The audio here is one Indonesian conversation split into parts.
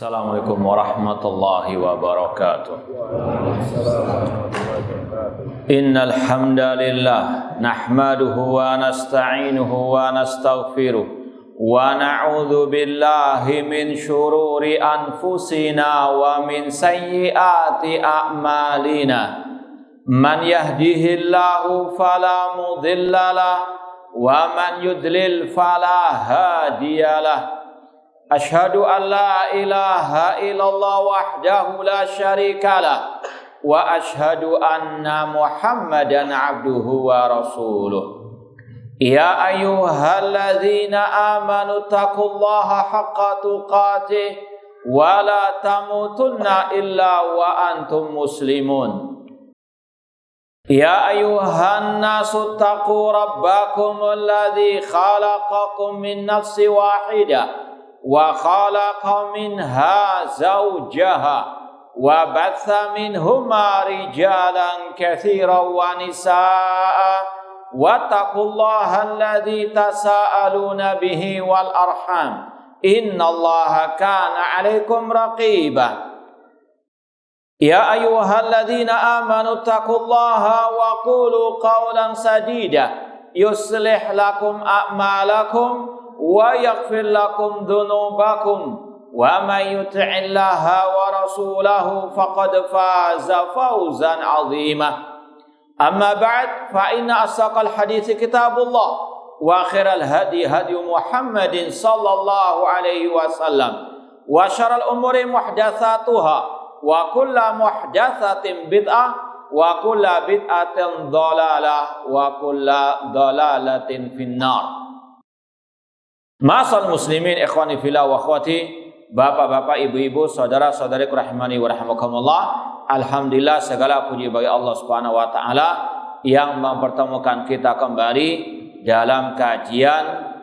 Assalamualaikum warahmatullahi wabarakatuh. Innal hamdalillah nahmaduhu wa nasta'inuhu wa nastaghfiruh wa na'udzu billahi min syururi anfusina wa min sayyiati a'malina. Man yahdihillahu fala mudhillalah wa man yudlil fala hadiyalah. Asyhadu an la ilaha illallah wahdahu la syarikalah wa asyhadu anna Muhammadan abduhu wa rasuluh. Ya ayyuhalladzina amanu taqullaha haqqa tuqatih wa la tamutunna illa wa antum muslimun. Ya ayyuhan nasu taqu rabbakum alladzi khalaqakum min nafsin wahidah wa khalaqa minha zawjaha wa batha minhuma rijalan katsiran wa nisaa wattaqullaha alladzi tasaaluna bihi wal arham innallaha kana 'alaikum raqiba. Ya ayyuhalladzina amanu taqullaha wa qulu qawlan sadida yuslih lakum a'malakum wa yaghfir lakum dhunubakum wa may yuti'illaha wa rasulahu faqad faza fawzan 'azima. Amma ba'd, fa inna asaqal hadithi kitabullah wa khairal hadi hadi Muhammadin sallallahu alaihi wasallam wa syarrul umuri muhdatsatuha wa kullu muhdatsatin bid'ah wa kullu bid'atin dhalalah wa kullu dhalalatin finnar. Ma'asal muslimin ikhwani fillah wa akhwati, bapak-bapak, ibu-ibu, saudara-saudariku rahimani wa rahimakumullah. Alhamdulillah, segala puji bagi Allah Subhanahu wa taala yang mempertemukan kita kembali dalam kajian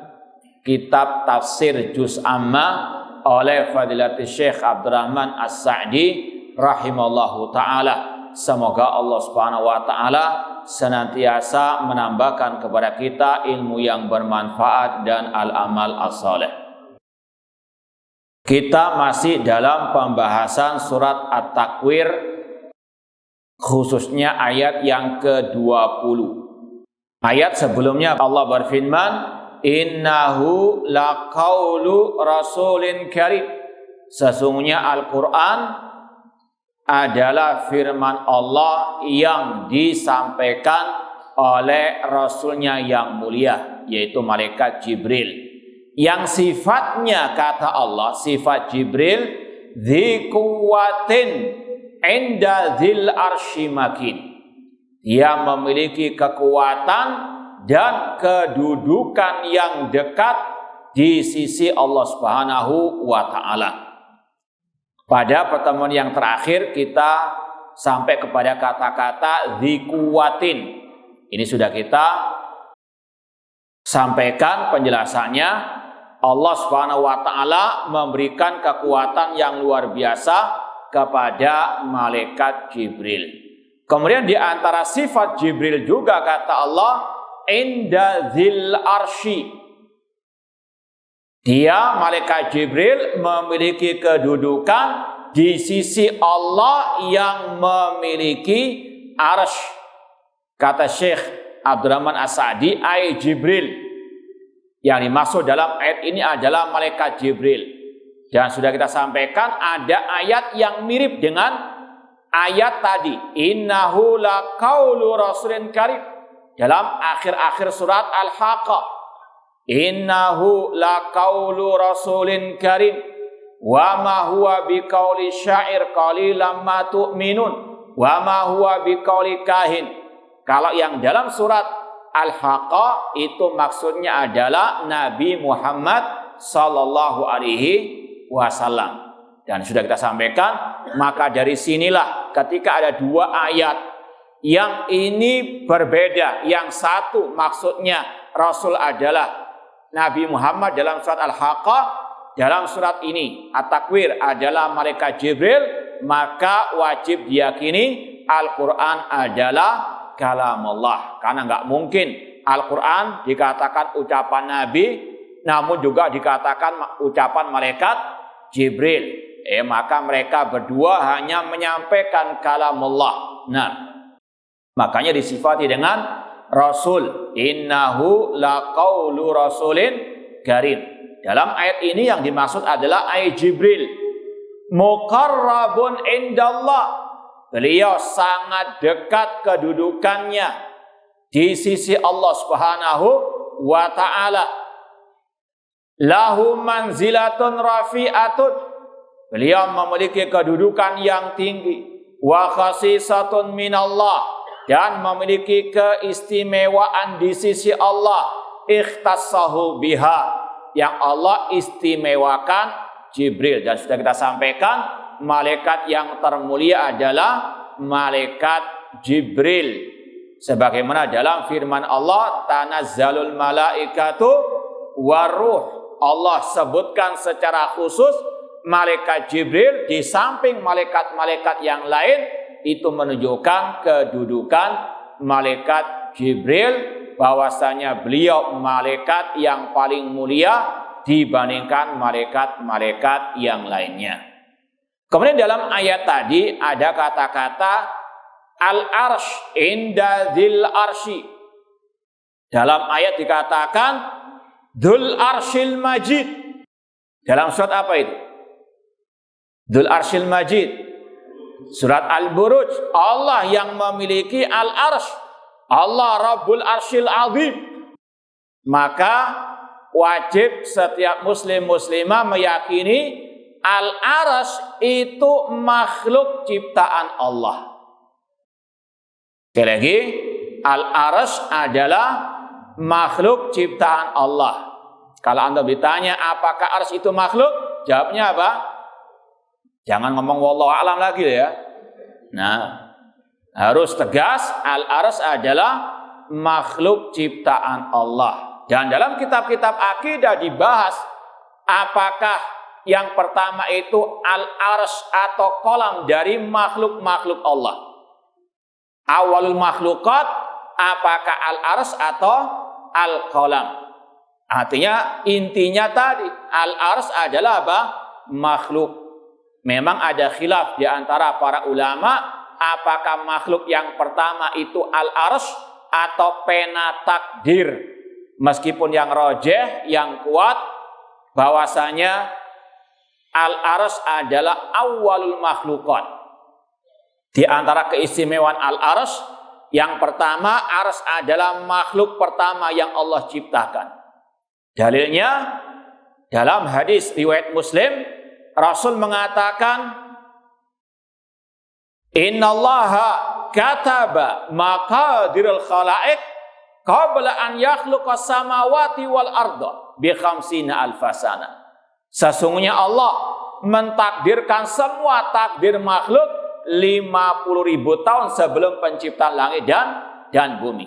kitab tafsir Juz Amma oleh Fadilatul Syekh Abdurrahman As-Sa'di rahimallahu taala. Semoga Allah Subhanahu wa taala senantiasa menambahkan kepada kita ilmu yang bermanfaat dan al-amal as-saleh. Kita masih dalam pembahasan surat At-Takwir, khususnya ayat yang ke-20. Ayat sebelumnya Allah berfirman, innahu laqaulu rasulin karim. Sesungguhnya Al-Quran adalah firman Allah yang disampaikan oleh Rasulnya yang mulia, yaitu malaikat Jibril, yang sifatnya, kata Allah, sifat Jibril dzi quwwatin inda dzil arsy makin. Dia memiliki kekuatan dan kedudukan yang dekat di sisi Allah Subhanahu wa taala. Pada pertemuan yang terakhir kita sampai kepada kata-kata dzikuwatin. Ini sudah kita sampaikan penjelasannya. Allah Subhanahu wa taala memberikan kekuatan yang luar biasa kepada malaikat Jibril. Kemudian di antara sifat Jibril juga kata Allah inda dzil arsy. Dia, malaikat Jibril, memiliki kedudukan di sisi Allah yang memiliki arsy. Kata Syekh Abdurrahman As-Sa'di, ay Jibril, yang dimaksud dalam ayat ini adalah malaikat Jibril. Dan sudah kita sampaikan ada ayat yang mirip dengan ayat tadi, innahu laqaulu rasulin karim, dalam akhir-akhir surat Al-Haqqah. Innahu laqaulu rasulin karim wa ma huwa biqauli syair qalilan ma tu'minun wa ma huwa biqauli kahin. Kalau yang dalam surat Al-Haqqah itu maksudnya adalah Nabi Muhammad sallallahu alaihi wasallam. Dan sudah kita sampaikan, maka dari sinilah ketika ada dua ayat yang ini berbeda, yang satu maksudnya Rasul adalah Nabi Muhammad dalam surat Al-Haqqah, dalam surat ini At-Takwir adalah malaikat Jibril, maka wajib diyakini Al-Quran adalah kalam Allah. Karena nggak mungkin Al-Quran dikatakan ucapan Nabi, namun juga dikatakan ucapan malaikat Jibril. maka mereka berdua hanya menyampaikan kalamullah. Nah, makanya disifati dengan Rasul. Innahu laqaulu rasulin karim. Dalam ayat ini yang dimaksud adalah ayat Jibril. Muqarrabun indallah. Beliau sangat dekat kedudukannya di sisi Allah Subhanahu wa ta'ala. Lahu manzilatun rafi'atun. Beliau memiliki kedudukan yang tinggi. Wa khasisatun minallah. Dan memiliki keistimewaan di sisi Allah. Ikhtassahu biha. Yang Allah istimewakan Jibril. Dan sudah kita sampaikan, malaikat yang termulia adalah malaikat Jibril. Sebagaimana dalam firman Allah, tanazzalul malaikatu waruh. Allah sebutkan secara khusus malaikat Jibril di samping malaikat-malaikat yang lain. Itu menunjukkan kedudukan malaikat Jibril, bahwasanya beliau malaikat yang paling mulia dibandingkan malaikat-malaikat yang lainnya. Kemudian dalam ayat tadi ada kata-kata al-arsh inda dzil arsy. Dalam ayat dikatakan dzul arsyil majid. Dalam surat apa itu? Dzul arsyil majid. Surat Al-Buruj. Allah yang memiliki al-arsh. Allah Rabbul Arsyil Azim. Maka wajib setiap muslim muslimah meyakini al-arsh itu makhluk ciptaan Allah. Sekali lagi, al-arsh adalah makhluk ciptaan Allah. Kalau Anda ditanya apakah arsh itu makhluk, jawabnya apa? Jangan ngomong wallahu a'lam lagi ya. Nah, harus tegas, al-arsh adalah makhluk ciptaan Allah. Dan dalam kitab-kitab akidah dibahas apakah yang pertama itu al-arsh atau kolam dari makhluk-makhluk Allah. Awalul makhlukat, apakah al-arsh atau al-kolam. Artinya intinya tadi al-arsh adalah apa? Makhluk. Memang ada khilaf di antara para ulama, apakah makhluk yang pertama itu al-arsh atau pena takdir. Meskipun yang rajih, yang kuat, bahwasanya al-arsh adalah awalul makhlukat. Di antara keistimewaan al-arsh, yang pertama, arsh adalah makhluk pertama yang Allah ciptakan. Dalilnya dalam hadis riwayat Muslim, Rasul mengatakan, innallaha kataba maqadirul khalaiq qabla an yakhluqas samawati wal arda bi khamsina alfasana. Sesungguhnya Allah mentakdirkan semua takdir makhluk 50.000 tahun sebelum penciptaan langit dan bumi.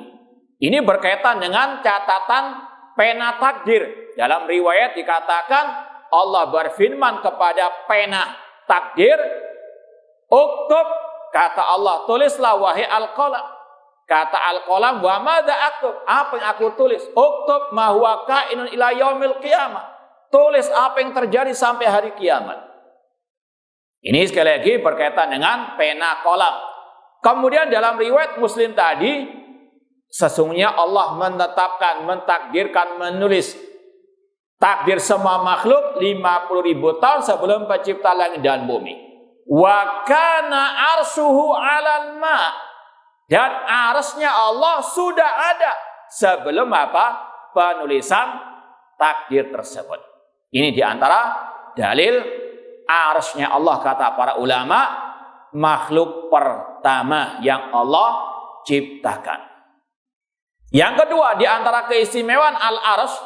Ini berkaitan dengan catatan pena takdir. Dalam riwayat dikatakan Allah berfirman kepada pena takdir, uktub, kata Allah, tulislah wahai al-qalam. Kata al-qalam, wa madza aktub? Apa yang aku tulis? Uktub ma huwa kainun ila yaumil qiyamah. Tulis apa yang terjadi sampai hari kiamat. Ini sekali lagi berkaitan dengan pena kolam. Kemudian dalam riwayat Muslim tadi, sesungguhnya Allah menetapkan, mentakdirkan, menulis takdir semua makhluk 50.000 tahun sebelum penciptaan langit dan bumi. Wa kana arshuhu 'alal ma. Dan arsy-nya Allah sudah ada sebelum apa? Penulisan takdir tersebut. Ini diantara dalil arsy-nya Allah, kata para ulama, makhluk pertama yang Allah ciptakan. Yang kedua, diantara keistimewaan al-arsy,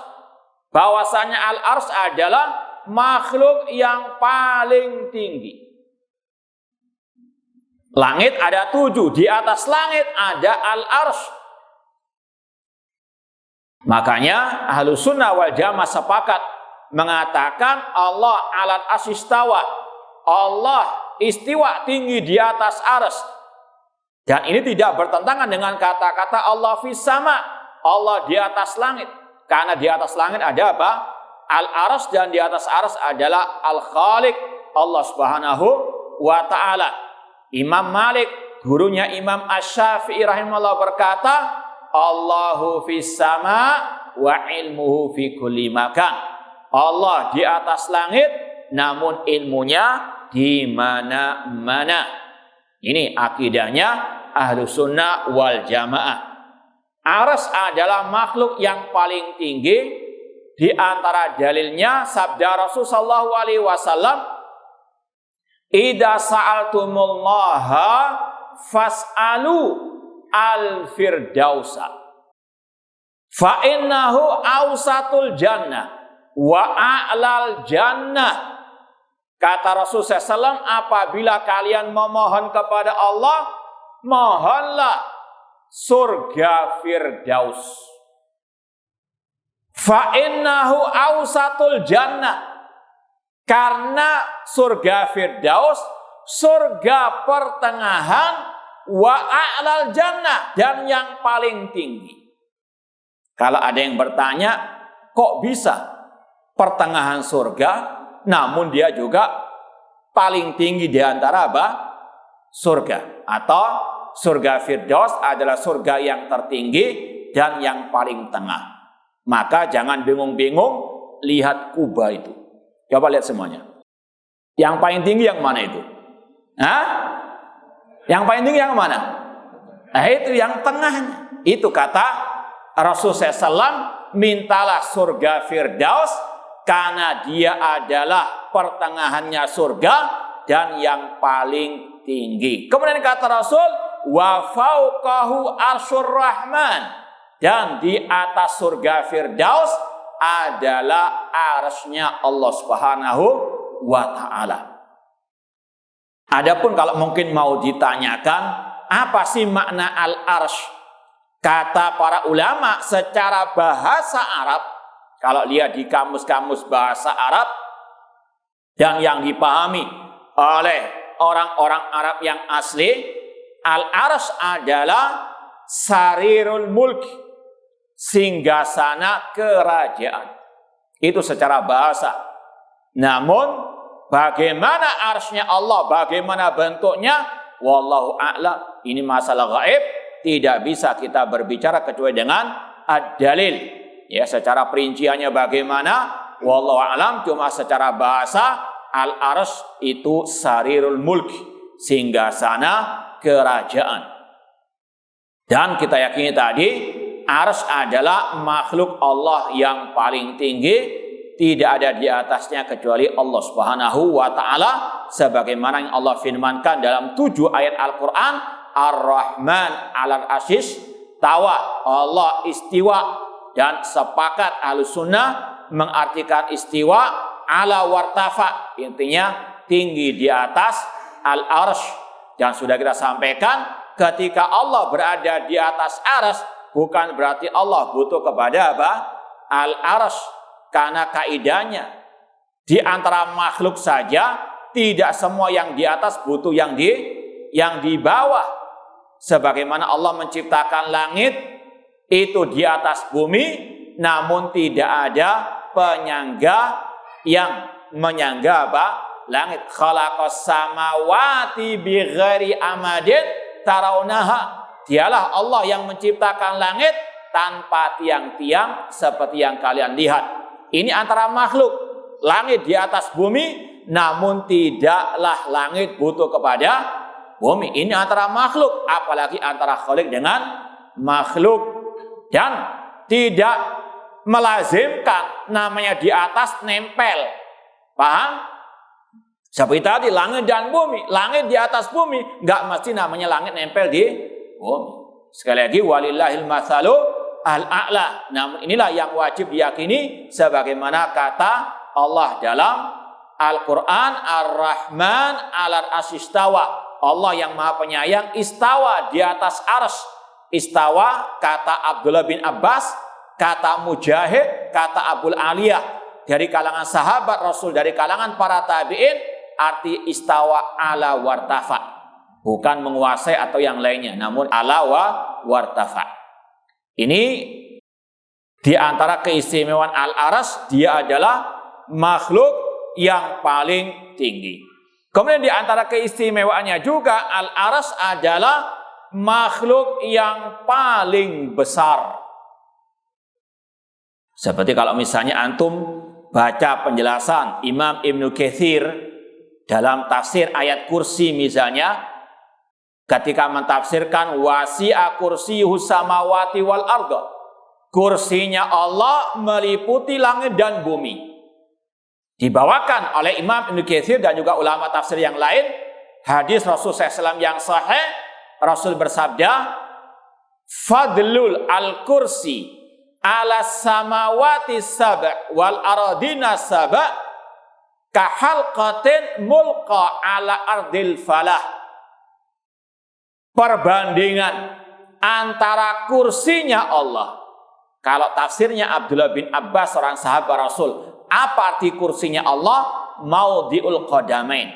bahwasanya al-arsy adalah makhluk yang paling tinggi. Langit ada 7, di atas langit ada al-arsy. Makanya Ahlus Sunnah wal Jamaah sepakat mengatakan Allah alal arsy istawa. Allah istiwa tinggi di atas arsy. Dan ini tidak bertentangan dengan kata-kata Allah fis sama, Allah di atas langit. Karena di atas langit ada apa? Al-arsy, dan di atas arsy adalah Al-Khaliq, Allah Subhanahu wa taala. Imam Malik, gurunya Imam Asy-Syafi'i rahimahullah berkata, Allahu fis sama wa ilmuhu fi kulli makan. Allah di atas langit, namun ilmunya di mana-mana. Ini akidahnya Ahlus Sunnah wal Jamaah. Arsy adalah makhluk yang paling tinggi. Di antara dalilnya sabda Rasul sallallahu alaihi wasallam, "Idza sa'altumullaha fas'alu al-firdausa. Fa innahu awsatul jannah wa a'lal jannah." Kata Rasul SAW, apabila kalian memohon kepada Allah, mohonlah surga Firdaus. Fa innahu awsatul jannah. Karena surga Firdaus, surga pertengahan, wa a'lal jannah, dan yang paling tinggi. Kalau ada yang bertanya, kok bisa pertengahan surga, namun dia juga paling tinggi di antara apa? Surga. Atau surga Firdaus adalah surga yang tertinggi dan yang paling tengah. Maka jangan bingung-bingung, lihat Kuba itu. Coba lihat semuanya. Yang paling tinggi yang mana itu? Hah? Yang paling tinggi yang mana? Nah, itu yang tengahnya. Itu kata Rasulullah SAW, mintalah surga Firdaus, karena dia adalah pertengahannya surga dan yang paling tinggi. Kemudian kata Rasul, wa fauqahu arsyur rahman. Dan di atas surga Firdaus adalah arsy-Nya Allah Subhanahu wa taala. Adapun kalau mungkin mau ditanyakan, apa sih makna al-arsy? Kata para ulama secara bahasa Arab, kalau lihat di kamus-kamus bahasa Arab dan yang dipahami oleh orang-orang Arab yang asli, al-arsy adalah sarirul mulk, singgasana kerajaan. Itu secara bahasa. Namun bagaimana arsy-Nya Allah, bagaimana bentuknya, wallahu a'lam, ini masalah gaib, tidak bisa kita berbicara kecuali dengan ad-dalil. Ya, secara perinciannya bagaimana, wallahu a'lam, cuma secara bahasa al-arsy itu sarirul mulk, singgasana kerajaan. Dan kita yakini tadi, arsy adalah makhluk Allah yang paling tinggi, tidak ada di atasnya kecuali Allah Subhanahu wa taala, sebagaimana yang Allah firmankan dalam 7 ayat Al-Qur'an, Ar-Rahman 'alal 'arsy tawa. Allah istiwa, dan sepakat Ahlus Sunnah mengartikan istiwa ala wartafa, intinya tinggi di atas al-arsy. Dan sudah kita sampaikan, ketika Allah berada di atas arsy, bukan berarti Allah butuh kepada apa? Al-arsy. Karena kaidahnya di antara makhluk saja tidak semua yang di atas butuh yang di bawah. Sebagaimana Allah menciptakan langit itu di atas bumi, namun tidak ada penyangga yang menyangga apa? Langit. Khalaqas samawati bighairi amadin tarawnaha. Dialah Allah yang menciptakan langit tanpa tiang-tiang seperti yang kalian lihat. Ini antara makhluk. Langit di atas bumi, namun tidaklah langit butuh kepada bumi. Ini antara makhluk, apalagi antara khalik dengan makhluk. Dan tidak melazimkan namanya di atas nempel. Paham? Seperti tadi langit dan bumi. Langit di atas bumi, nggak mesti namanya langit nempel di bumi. Sekali lagi, walillahil mathalu al-a'la. Namun inilah yang wajib diyakini sebagaimana kata Allah dalam Al-Quran, Ar-Rahman 'alal 'arsy istawa. Allah yang Maha Penyayang istawa di atas arsy. Istawa kata Abdullah bin Abbas, kata Mujahid, kata Abul Aliyah dari kalangan sahabat Rasul, dari kalangan para tabi'in, arti istawa ala wartafa. Bukan menguasai atau yang lainnya, namun ala wartafa. Ini di antara keistimewaan al-arsy, dia adalah makhluk yang paling tinggi. Kemudian di antara keistimewaannya juga Al-Arsy adalah makhluk yang paling besar. Seperti kalau misalnya antum baca penjelasan Imam Ibnu Katsir dalam tafsir ayat kursi misalnya, ketika mentafsirkan wasi'a kursiyuhus samawati wal arda, kursinya Allah meliputi langit dan bumi. Dibawakan oleh Imam Ibnu Katsir dan juga ulama tafsir yang lain hadis Rasul SAW yang sahih. Rasul bersabda, fadlul al-kursi ala samawati sab' wal aradina sab' kahalqatin mulqa ala ardil falah. Perbandingan antara kursinya Allah. Kalau tafsirnya Abdullah bin Abbas, seorang sahabat Rasul, apa arti kursinya Allah? Maudhi'ul qadamain,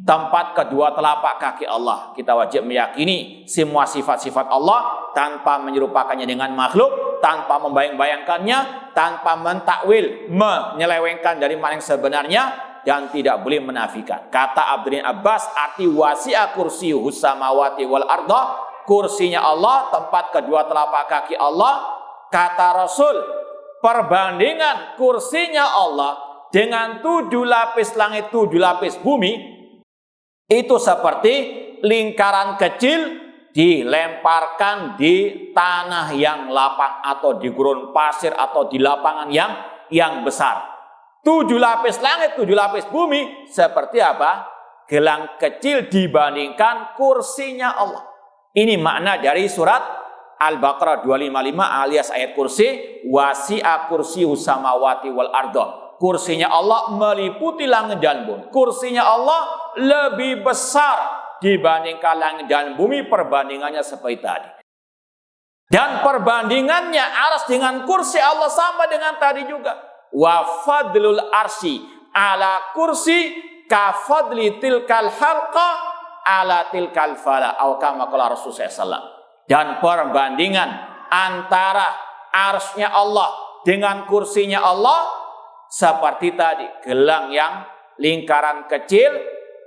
tempat kedua telapak kaki Allah. Kita wajib meyakini semua sifat-sifat Allah tanpa menyerupakannya dengan makhluk, tanpa membayang-bayangkannya, tanpa mentakwil, menyelewengkan dari mana yang sebenarnya, dan tidak boleh menafikan. Kata Abdullah bin Abbas, arti wasi'a kursiyuhus samawati wal arda, kursinya Allah, tempat kedua telapak kaki Allah. Kata Rasul, perbandingan kursinya Allah dengan 7 lapis langit, 7 lapis bumi, itu seperti lingkaran kecil dilemparkan di tanah yang lapang atau di gurun pasir atau di lapangan yang besar. 7 lapis langit, 7 lapis bumi seperti apa? Gelang kecil dibandingkan kursinya Allah. Ini makna dari surat Al-Baqarah 255 alias ayat kursi, wasi'a kursiyuhus samawati wal arda. Kursinya Allah meliputi langit dan bumi. Kursinya Allah lebih besar dibandingkan langit dan bumi, perbandingannya seperti tadi. Dan perbandingannya arsy dengan kursi Allah sama dengan tadi juga. Wa fadlul arsy ala kursi ka fadli tilkal halqa ala tilkal fala, atau kama qala Rasulullah SAW. Dan perbandingan antara arsy-nya Allah dengan kursinya Allah seperti tadi, gelang yang lingkaran kecil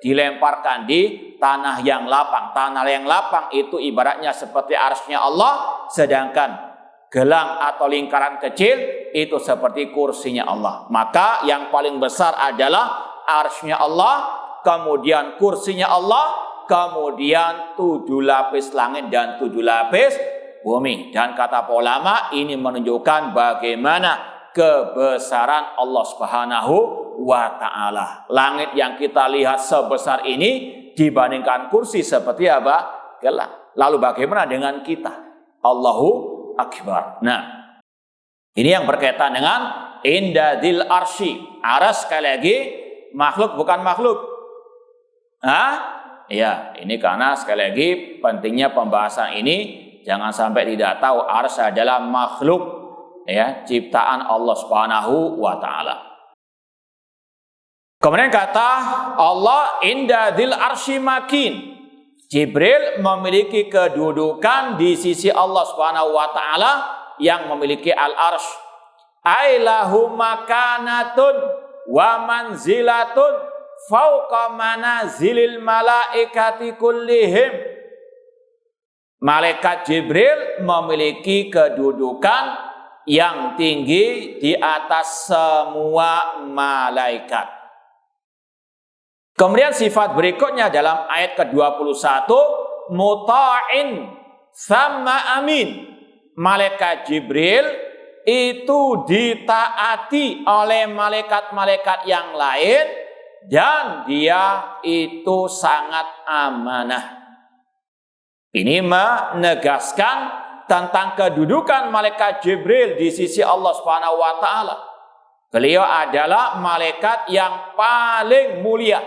dilemparkan di tanah yang lapang. Tanah yang lapang itu ibaratnya seperti arsy-nya Allah, sedangkan gelang atau lingkaran kecil itu seperti kursinya Allah. Maka yang paling besar adalah arsy-nya Allah, kemudian kursinya Allah, kemudian 7 lapis langit dan 7 lapis bumi. Dan kata para ulama, ini menunjukkan bagaimana kebesaran Allah Subhanahu wa ta'ala. Langit yang kita lihat sebesar ini dibandingkan kursi seperti apa? Gelang. Lalu bagaimana dengan kita? Allahu Akbar. Nah, ini yang berkaitan dengan indadil arsy. Arsy sekali lagi makhluk bukan makhluk. Ya, ini karena sekali lagi pentingnya pembahasan ini, jangan sampai tidak tahu arsy adalah makhluk, ya, ciptaan Allah Subhanahu wa taala. Kemudian kata Allah, inda dzil arsy makin. Jibril memiliki kedudukan di sisi Allah Subhanahu wa taala yang memiliki al-arsy. Ailahu makanatun wa manzilatun fauqa manazilil malaikati kullihim. Malaikat Jibril memiliki kedudukan yang tinggi di atas semua malaikat. Kemudian sifat berikutnya dalam ayat ke-21, muta'in sama amin. Malaikat Jibril itu ditaati oleh malaikat-malaikat yang lain, dan dia itu sangat amanah. Ini menegaskan tentang kedudukan malaikat Jibril di sisi Allah Subhanahu wa taala. Beliau adalah malaikat yang paling mulia,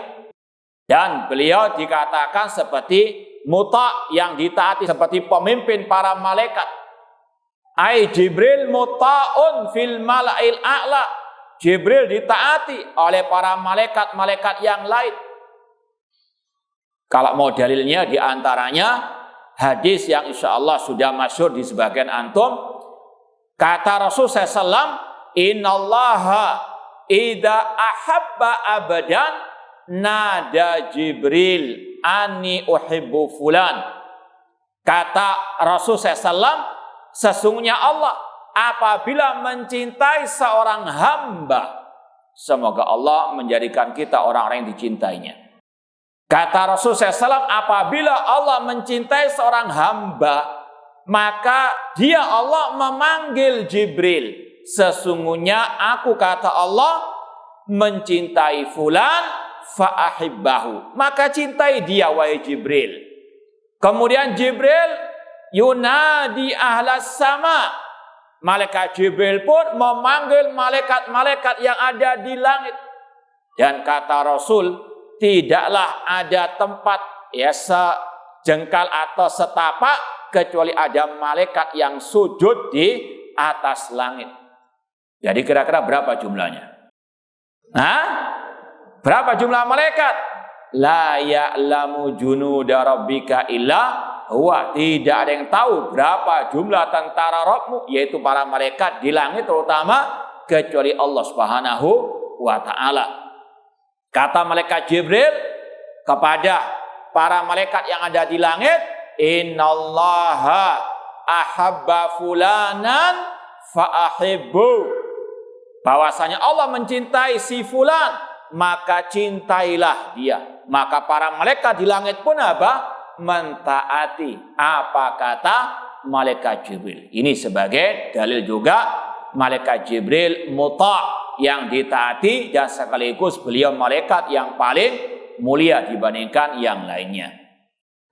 dan beliau dikatakan seperti muta, yang ditaati, seperti pemimpin para malaikat. Ai Jibril muta'un fil mala'il a'la. Jibril ditaati oleh para malaikat-malaikat yang lain. Kalau mau dalilnya diantaranya hadis yang insya Allah sudah masyhur di sebagian antum. Kata Rasul SAW, innallaha idza ahabba abadan nada Jibril ani uhibbu fulan. Kata Rasul SAW, sesungguhnya Allah apabila mencintai seorang hamba, semoga Allah menjadikan kita orang-orang yang dicintainya. Kata Rasul SAW, apabila Allah mencintai seorang hamba, maka dia Allah memanggil Jibril. Sesungguhnya aku, kata Allah, mencintai fulan fa'ahibbahu. Maka cintai dia, wahai Jibril. Kemudian Jibril yunadi ahlas sama. Malaikat Jibril pun memanggil malaikat-malaikat yang ada di langit. Dan kata Rasul, tidaklah ada tempat sejengkal atau setapak kecuali ada malaikat yang sujud di atas langit. Jadi kira-kira berapa jumlahnya? Berapa jumlah malaikat? La ya'lamu junuda rabbika illa huwa. Tidak ada yang tahu berapa jumlah tentara Rabbmu, yaitu para malaikat di langit terutama, kecuali Allah Subhanahu wa ta'ala. Kata malaikat Jibril kepada para malaikat yang ada di langit, innallaha ahabba fulanan fa'ahibbu. Bahwasanya Allah mencintai si fulan, maka cintailah dia. Maka para malaikat di langit pun apa? Mentaati apa kata malaikat Jibril. Ini sebagai dalil juga malaikat Jibril muta', yang ditaati, dan sekaligus beliau malaikat yang paling mulia dibandingkan yang lainnya.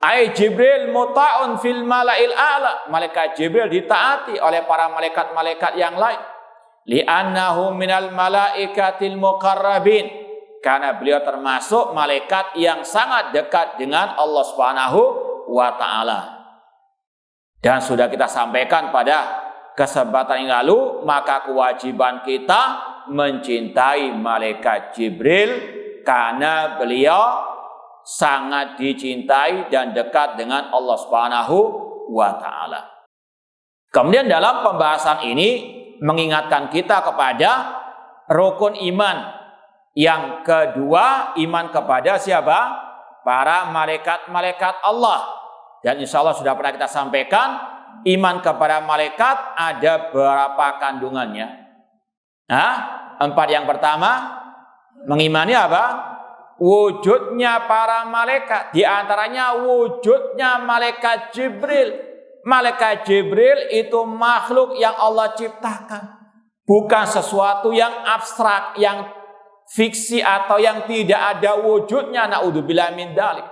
Ai Jibril muta'un fil mala'il a'la. Malaikat Jibril ditaati oleh para malaikat-malaikat yang lain. Li'annahu minal malaikatil muqarrabin. Karena beliau termasuk malaikat yang sangat dekat dengan Allah Subhanahu wa ta'ala. Dan sudah kita sampaikan pada kesempatan yang lalu, maka kewajiban kita mencintai malaikat Jibril karena beliau sangat dicintai dan dekat dengan Allah Subhanahu wa ta'ala. Kemudian dalam pembahasan ini mengingatkan kita kepada rukun iman. Yang kedua, iman kepada siapa? Para malaikat-malaikat Allah. Dan insya Allah sudah pernah kita sampaikan, iman kepada malaikat ada berapa kandungannya? 4 yang pertama, mengimani apa? Wujudnya para malaikat. Di antaranya wujudnya malaikat Jibril. Malaikat Jibril itu makhluk yang Allah ciptakan. Bukan sesuatu yang abstrak, yang fiksi atau yang tidak ada wujudnya. Na'udzubillah min dzalik.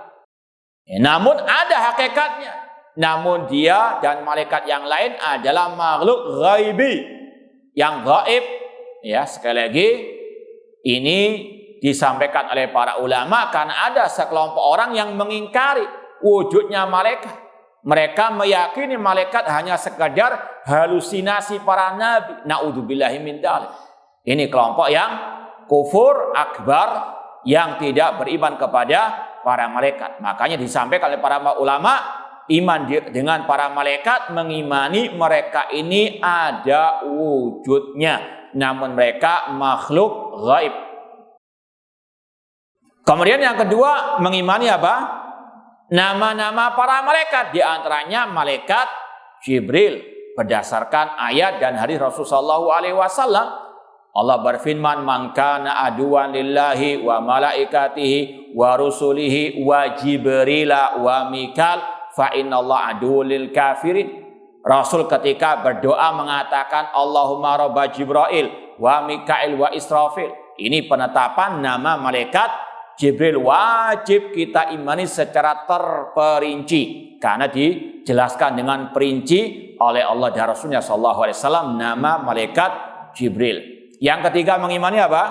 Namun ada hakikatnya. Namun dia dan malaikat yang lain adalah makhluk ghaibi, yang gaib. Ya, sekali lagi ini disampaikan oleh para ulama karena ada sekelompok orang yang mengingkari wujudnya malaikat. Mereka meyakini malaikat hanya sekedar halusinasi para nabi. Na'udzubillahi min dzalik. Ini kelompok yang kufur akbar, yang tidak beriman kepada para malaikat. Makanya disampaikan oleh para ulama, iman dengan para malaikat mengimani mereka ini ada wujudnya, namun mereka makhluk gaib. Kemudian yang kedua, mengimani apa? Nama-nama para malaikat, di antaranya malaikat Jibril berdasarkan ayat dan hadis Rasulullah SAW. Allah berfirman, man kana aduwan lillahi wa malaikatihi wa rusulihi wa jibrila wa mikal fa innallaha aduwwul lil kafirin. Rasul ketika berdoa mengatakan Allahumma robba Jibril wa Mikail wa Israfil. Ini penetapan nama malaikat Jibril wajib kita imani secara terperinci, karena dijelaskan dengan perinci oleh Allah dan Rasulnya SAW nama malaikat Jibril. Yang ketiga, mengimani apa?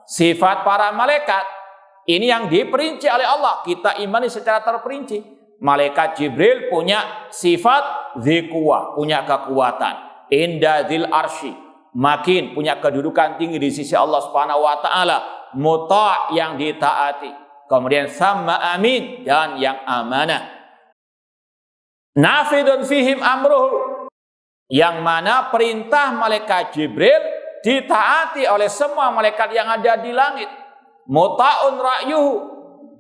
Sifat para malaikat. Ini yang diperinci oleh Allah, kita imani secara terperinci. Malaikat Jibril punya sifat dzikuwah, punya kekuatan. Inda dzil arsy, makin punya kedudukan tinggi di sisi Allah Subhanahu wa taala. Muta' yang ditaati. Kemudian sama amin, dan yang amanah. Nafidun fihim amruhu, yang mana perintah malaikat Jibril ditaati oleh semua malaikat yang ada di langit. Muta'un ra'yuhu.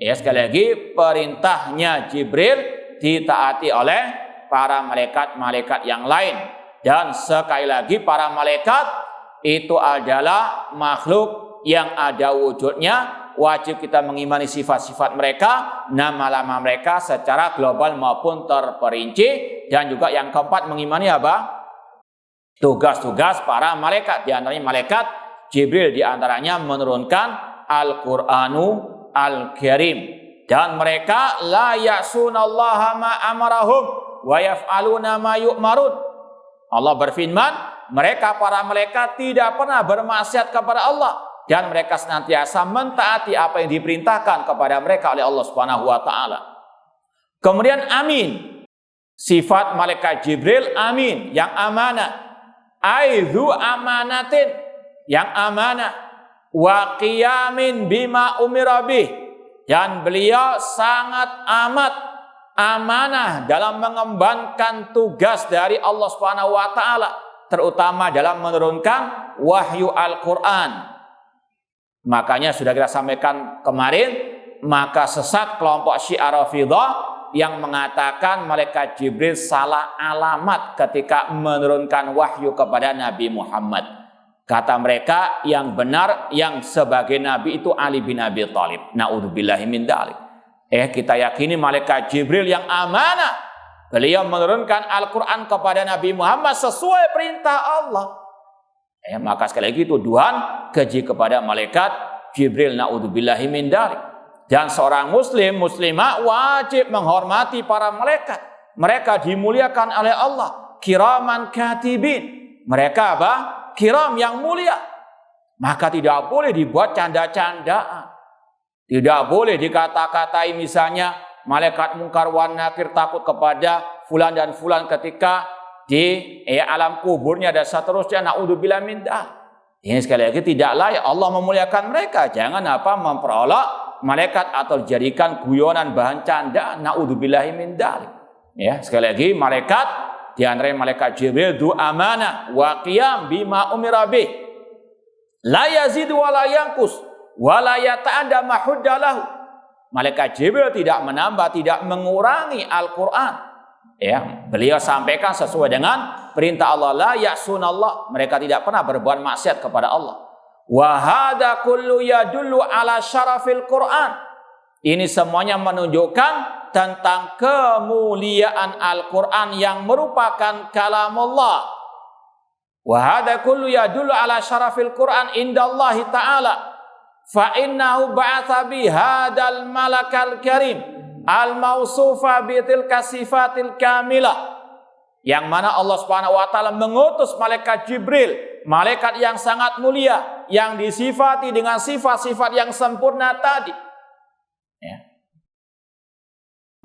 Ya, sekali lagi perintahnya Jibril ditaati oleh para malaikat-malaikat yang lain. Dan sekali lagi para malaikat itu adalah makhluk yang ada wujudnya. Wajib kita mengimani sifat-sifat mereka, nama-nama mereka secara global maupun terperinci. Dan juga yang keempat mengimani apa? Tugas-tugas para malaikat. Di antaranya malaikat Jibril di antaranya menurunkan Al-Qur'anu Al-Karim. Dan mereka la ya'sunallaha ma amarahum wa yaf'aluna ma yu'marun. Allah berfirman, mereka para malaikat tidak pernah bermaksiat kepada Allah dan mereka senantiasa mentaati apa yang diperintahkan kepada mereka oleh Allah Subhanahu wa taala. Kemudian amin. Sifat malaikat Jibril amin, yang amanah. Aidzu amanatin, yang amanah. Wa qiyamin bima umira bih, dan beliau sangat amat amanah dalam mengembankan tugas dari Allah Subhanahu wa taala, terutama dalam menurunkan wahyu Al-Qur'an. Makanya sudah kita sampaikan kemarin, maka sesat kelompok Syiah Rafidhah yang mengatakan malaikat Jibril salah alamat ketika menurunkan wahyu kepada Nabi Muhammad. Kata mereka yang benar yang sebagai nabi itu Ali bin Abi Thalib. Na'udzubillahi min dzalik. Kita yakini malaikat Jibril yang amanah. Beliau menurunkan Al-Qur'an kepada Nabi Muhammad sesuai perintah Allah. Maka sekali lagi tuduhan keji kepada malaikat Jibril. Na'udzubillahi min dzalik. Dan seorang muslim, muslimah wajib menghormati para malaikat. Mereka dimuliakan oleh Allah. Kiraman katibin. Mereka apa? Kiram yang mulia. Maka tidak boleh dibuat canda-candaan. Tidak boleh dikata-katai misalnya malaikat mungkar wan nakir takut kepada fulan dan fulan ketika di alam kuburnya dan seterusnya. Na'udzubillah min dzalik. Ini sekali lagi tidak layak. Allah memuliakan mereka. Jangan memperolok malaikat atau dijadikan guyonan bahan candaan. Na'udzubillahi min dzalik. Sekali lagi malaikat di antara malaikat Jibril du amanah wa qiyam bima umira bih. La yazid wa la yanqus wa la yata'adda ma huddalahu. Malaikat Jibril tidak menambah, tidak mengurangi Al-Qur'an. Beliau sampaikan sesuai dengan perintah Allah. La ya'sunallah. Mereka tidak pernah berbuat maksiat kepada Allah. Wa hadza kullu yadullu ala syarafil Qur'an. Ini semuanya menunjukkan tentang kemuliaan Al-Qur'an yang merupakan kalamullah. Wa hadza kullu yadullu ala syarafil Qur'an indallahi ta'ala. Fa innahu ba'atha bi hadzal malakal karim al-mausufa bi tilka sifatil kamilah. Yang mana Allah Subhanahu wa taala mengutus malaikat Jibril, malaikat yang sangat mulia yang disifati dengan sifat-sifat yang sempurna tadi.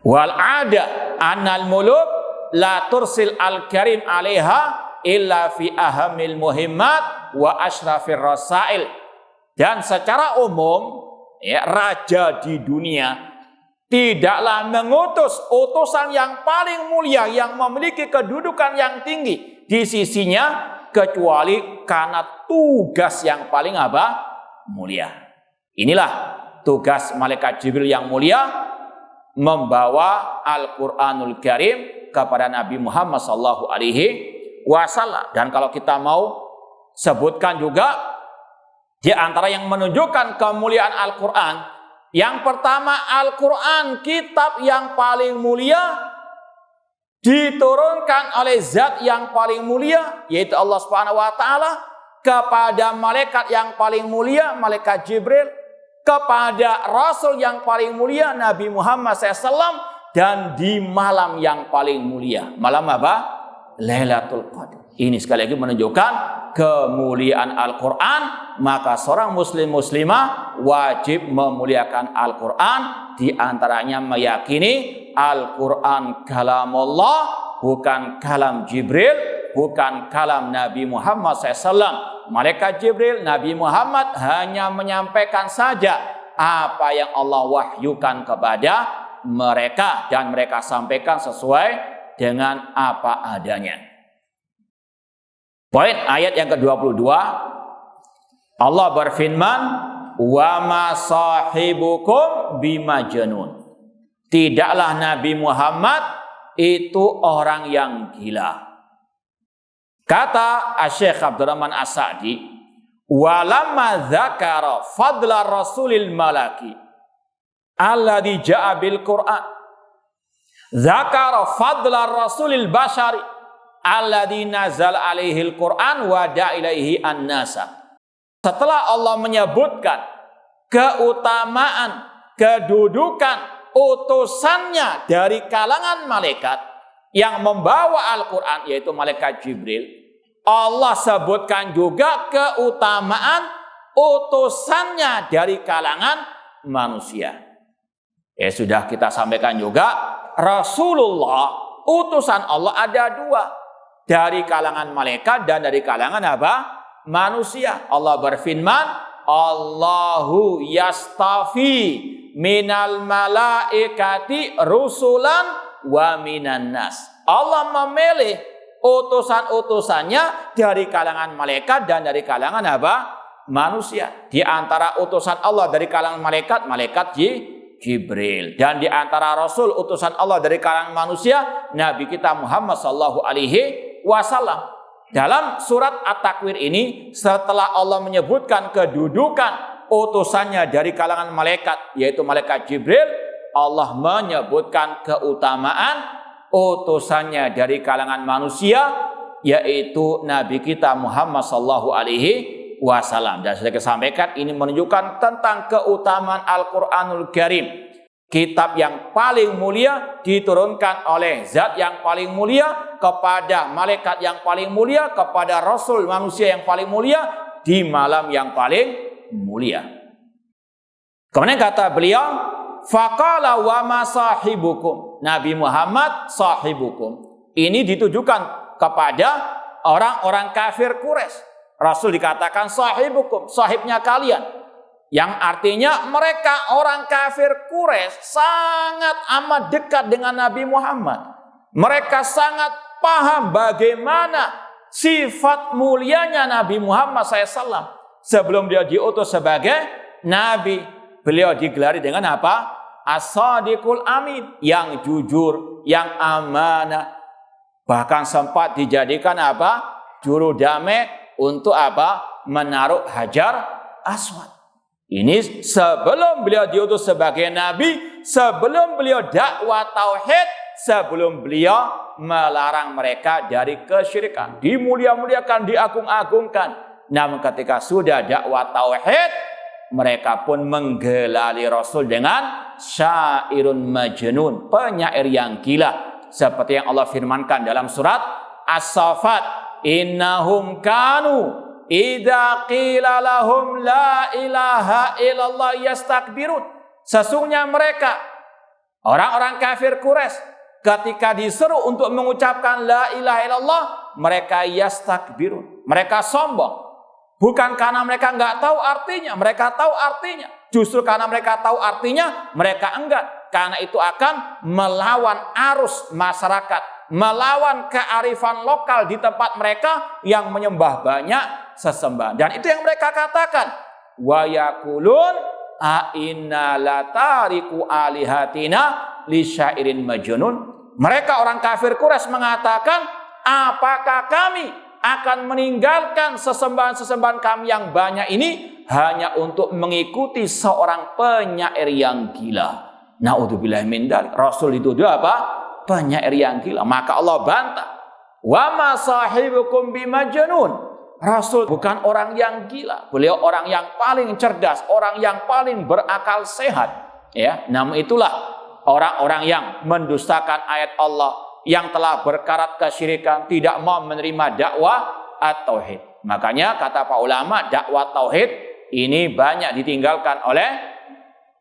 Wal ada annal muluk la tursil al-karim 'alaiha illa fi ahamil muhimmat wa asyrafir rasail. Dan secara umum raja di dunia tidaklah mengutus utusan yang paling mulia yang memiliki kedudukan yang tinggi di sisinya kecuali karena tugas yang paling mulia. Inilah tugas malaikat Jibril yang mulia, membawa Al-Qur'anul Karim kepada Nabi Muhammad SAW. Dan kalau kita mau sebutkan juga di antara yang menunjukkan kemuliaan Al-Qur'an, yang pertama Al-Qur'an kitab yang paling mulia diturunkan oleh zat yang paling mulia yaitu Allah Subhanahu wa taala kepada malaikat yang paling mulia malaikat Jibril, kepada Rasul yang paling mulia Nabi Muhammad SAW, dan di malam yang paling mulia. Malam apa? Lailatul Qadar. Ini sekali lagi menunjukkan kemuliaan Al-Quran. Maka seorang muslim muslimah wajib memuliakan Al-Quran. Di antaranya meyakini Al-Quran kalamullah, bukan kalam Jibril, bukan kalam Nabi Muhammad SAW. Malaikat Jibril, Nabi Muhammad hanya menyampaikan saja apa yang Allah wahyukan kepada mereka dan mereka sampaikan sesuai dengan apa adanya. Poin ayat yang ke-22, Allah berfirman, wa ma sahibukum bimajnun. Tidaklah Nabi Muhammad itu orang yang gila. Kata Syekh Abdurrahman As-Sa'di, walamma dzakara fadla rasulil malaki alladzi ja'a bil Qur'an, dzakara fadla rasulil bashari alladzi nazal alaihil Qur'an wa da'a ilaihi an-nasa. Setelah Allah menyebutkan keutamaan, kedudukan utusannya dari kalangan malaikat yang membawa Al-Quran, yaitu malaikat Jibril, Allah sebutkan juga keutamaan utusannya dari kalangan manusia. Ya sudah kita sampaikan juga, Rasulullah, utusan Allah ada dua, dari kalangan malaikat dan dari kalangan apa? Manusia. Allah berfirman, Allahu yastafi minal malaikati rusulan wa minan nas. Allah memilih utusan-utusannya dari kalangan malaikat dan dari kalangan apa? Manusia. Di antara utusan Allah dari kalangan malaikat, malaikat Jibril. Dan di antara Rasul utusan Allah dari kalangan manusia, Nabi kita Muhammad sallallahu alaihi wasallam. Dalam surat At-Takwir ini, setelah Allah menyebutkan kedudukan utusannya dari kalangan malaikat, yaitu malaikat Jibril, Allah menyebutkan keutamaan utusannya dari kalangan manusia, yaitu Nabi kita Muhammad sallallahu alaihi wasallam. Dan sudah saya sampaikan, ini menunjukkan tentang keutamaan Al-Qur'anul Karim, kitab yang paling mulia, diturunkan oleh zat yang paling mulia kepada malaikat yang paling mulia, kepada Rasul manusia yang paling mulia, di malam yang paling mulia. Kemudian kata beliau, faqala wa ma sahibukum, Nabi Muhammad sahibukum, ini ditujukan kepada orang-orang kafir Quraisy. Rasul dikatakan sahibukum, sahibnya kalian, yang artinya mereka orang kafir Quraisy sangat amat dekat dengan Nabi Muhammad. Mereka sangat paham bagaimana sifat mulianya Nabi Muhammad SAW. Sebelum dia diutus sebagai Nabi, beliau digelari dengan apa? As-Sadiqul Amin, yang jujur, yang amanah. Bahkan sempat dijadikan apa? Juru damai untuk apa? Menaruh Hajar Aswad. Ini sebelum beliau diutus sebagai Nabi, sebelum beliau dakwah tauhid, sebelum beliau melarang mereka dari kesyirikan. Dimulia-muliakan, diagung-agungkan. Namun ketika sudah dakwah tauhid, mereka pun menggelari Rasul dengan syairun majnun, penyair yang gila. Seperti yang Allah firmankan dalam surat As-Saffat, innahum kanu idza qila lahum la ilaha illallah yastakbirun. Sesungguhnya mereka, orang-orang kafir Quraisy, ketika disuruh untuk mengucapkan la ilaha illallah, mereka yastakbirun, mereka sombong. Bukan karena mereka nggak tahu artinya, mereka tahu artinya. Justru karena mereka tahu artinya, mereka enggan. Karena itu akan melawan arus masyarakat, melawan kearifan lokal di tempat mereka yang menyembah banyak sesembahan. Dan itu yang mereka katakan. Wa yaqulun a inna latariku alihatina li syairin majnun. Mereka orang kafir Quraisy mengatakan, apakah kami akan meninggalkan sesembahan-sesembahan kami yang banyak ini hanya untuk mengikuti seorang penyair yang gila. Na'udzubillah min dzalik. Rasul itu apa? Penyair yang gila. Maka Allah bantah. Wa ma sahibukum bimajnun. Rasul bukan orang yang gila. Beliau orang yang paling cerdas, orang yang paling berakal sehat. Ya, namun itulah orang-orang yang mendustakan ayat Allah, yang telah berkarat kesyirikan, tidak mau menerima dakwah at-tauhid. Makanya kata para ulama, dakwah tauhid ini banyak ditinggalkan oleh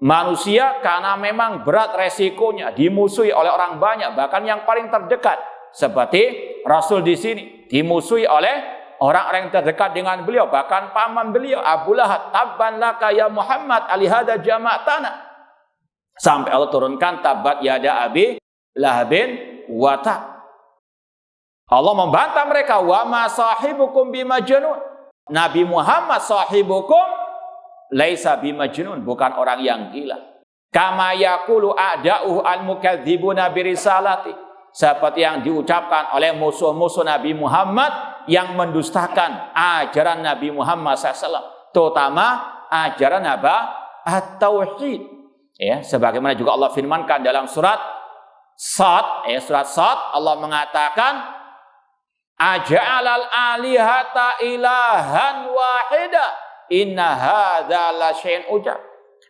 manusia karena memang berat resikonya, dimusuhi oleh orang banyak, bahkan yang paling terdekat. Seperti Rasul di sini dimusuhi oleh orang-orang yang terdekat dengan beliau, bahkan paman beliau Abu Lahab, tabban laka ya Muhammad alihada jama'tana. Sampai Allah turunkan tabat yada abi lahabin wata. Allah membantah mereka, wa ma sahibukum bimajnun. Nabi Muhammad sahibukum laisa bimajnun, bukan orang yang gila. Kama yaqulu a'da'uhu al-mukadzibuna birisalati, seperti yang diucapkan oleh musuh-musuh Nabi Muhammad yang mendustakan ajaran Nabi Muhammad SAW, terutama ajaran at-tauhid. Ya, sebagaimana juga Allah firmankan dalam surat Sad, surat Sad, Allah mengatakan aja'alal alihata ilahan wahida inna hadza la syai'un ujab.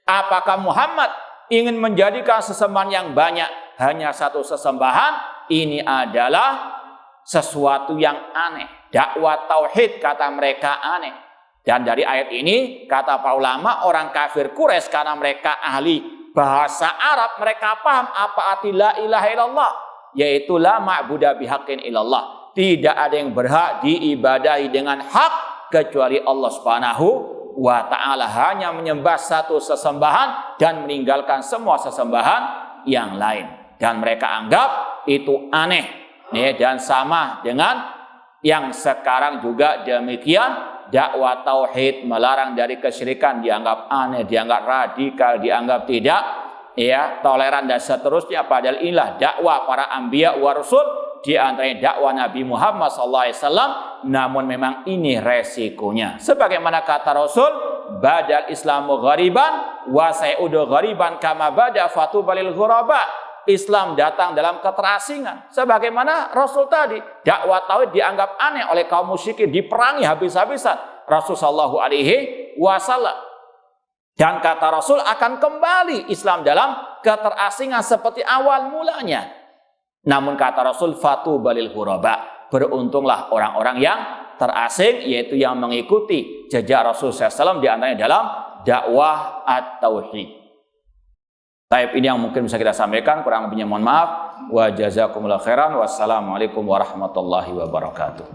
Apakah Muhammad ingin menjadikan sesembahan yang banyak hanya satu sesembahan? Ini adalah sesuatu yang aneh. Dakwah tauhid kata mereka aneh. Dan dari ayat ini kata para ulama, orang kafir Quraisy karena mereka ahli bahasa Arab, mereka paham apa arti la ilaha illallah, yaitu la ma'buda bihaqqin illallah. Tidak ada yang berhak diibadahi dengan hak kecuali Allah Subhanahu wa ta'ala, hanya menyembah satu sesembahan dan meninggalkan semua sesembahan yang lain. Dan mereka anggap itu aneh, dan sama dengan yang sekarang juga demikian. Dakwah tauhid melarang dari kesyirikan dianggap aneh, dianggap radikal, dianggap tidak toleran dan seterusnya. Padahal inilah dakwah para anbiya wa rasul, di antaranya dakwah Nabi Muhammad SAW. Namun memang ini resikonya. Sebagaimana kata Rasul, badal Islamu ghariban wa sayudu ghariban kama bada fatubalil ghuraba. Islam datang dalam keterasingan. Sebagaimana Rasul tadi, dakwah tauhid dianggap aneh oleh kaum musyrikin, diperangi habis-habisan Rasul sallallahu alaihi wasallam. Dan kata Rasul akan kembali Islam dalam keterasingan seperti awal mulanya. Namun kata Rasul fatubalil ghuraba, beruntunglah orang-orang yang terasing, yaitu yang mengikuti jejak Rasul SAW di antaranya dalam dakwah at-tauhid. Baik, ini yang mungkin bisa kita sampaikan, kurang lebihnya mohon maaf. Wa jazakumullahu khairan. Wassalamualaikum warahmatullahi wabarakatuh.